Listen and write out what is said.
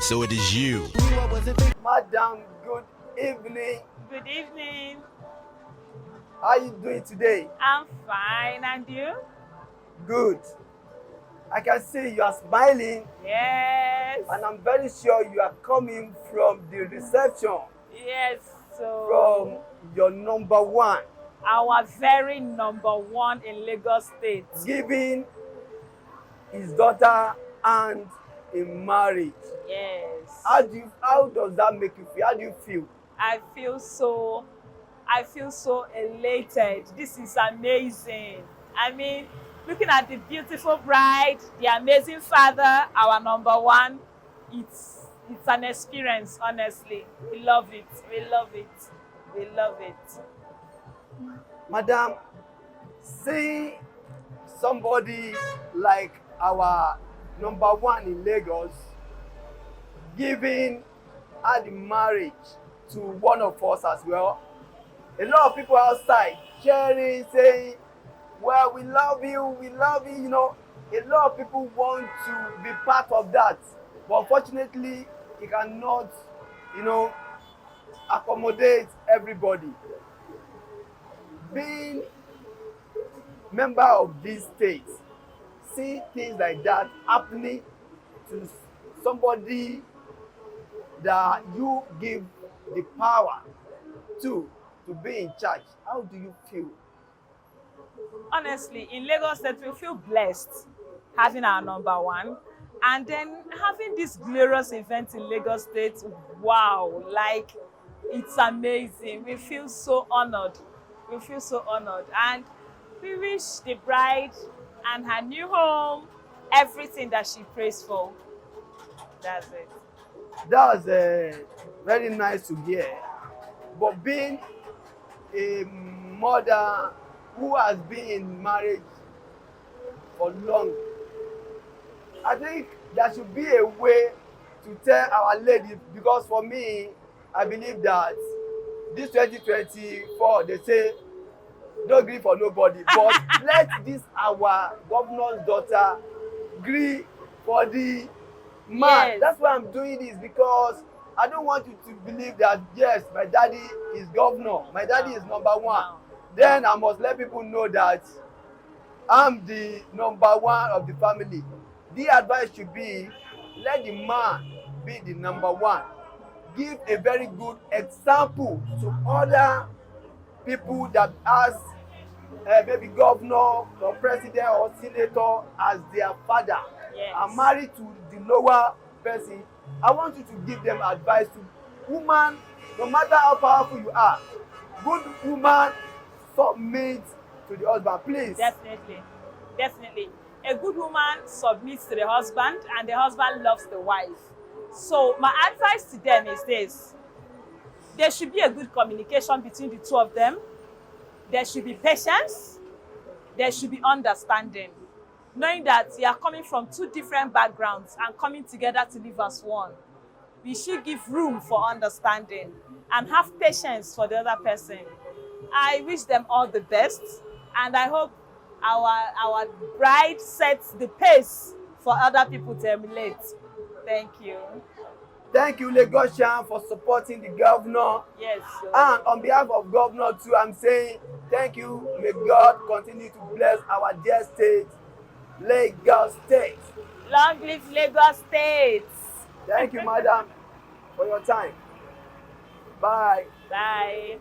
so it is you. Madam, good evening. Good evening. How are you doing today? I'm fine, and you? Good. I can see you are smiling, Yes. and I'm very sure you are coming from the reception Yes. from So your number one, our very number one in Lagos State. giving his daughter hand in marriage. Yes. How does that make you feel? How do you feel? I feel so elated. This is amazing. I mean, looking at the beautiful bride, the amazing father, our number one, it's an experience, honestly. We love it. We love it. We love it. Madam, seeing somebody like our number one in Lagos giving hand in marriage to one of us as well, a lot of people outside cheering, saying, well, we love you, you know. A lot of people want to be part of that, but unfortunately, it cannot, you know, accommodate everybody. Being member of this state, see things like that happening to somebody that you give the power to be in charge. How do you feel? Honestly, in Lagos State, we feel blessed having our number one. And then having this glorious event in Lagos State, wow, like it's amazing. We feel so honored. We feel so honored. And we wish the bride and her new home everything that she prays for. That's it. That was very nice to hear. But being a mother who has been in marriage for long, I think there should be a way to tell our ladies, because for me, I believe that this 2024, they say, no gree for nobody, but let this our governor's daughter gree for the man. Yes. That's why I'm doing this, because I don't want you to believe that, yes, my daddy is governor, my daddy is number one. Then I must let people know that I'm the number one of the family. The advice should be, let the man be the number one. Give a very good example to other people that has maybe governor or president or senator as their father. Yes. And married to the lower person. I want you to give them advice to woman, no matter how powerful you are, good woman submit to the husband, please. Definitely. Definitely. A good woman submits to the husband and the husband loves the wife. So my advice to them is this. There should be a good communication between the two of them. There should be patience. There should be understanding. Knowing that you are coming from two different backgrounds and coming together to live as one. We should give room for understanding and have patience for the other person. I wish them all the best, and I hope our bride sets the pace for other people to emulate. Thank you. Thank you, Lagosian, for supporting the governor. Yes. And on behalf of governor too, I'm saying thank you. May God continue to bless our dear state, Lagos State. Long live Lagos State. Thank you, madam, for your time. Bye. Bye.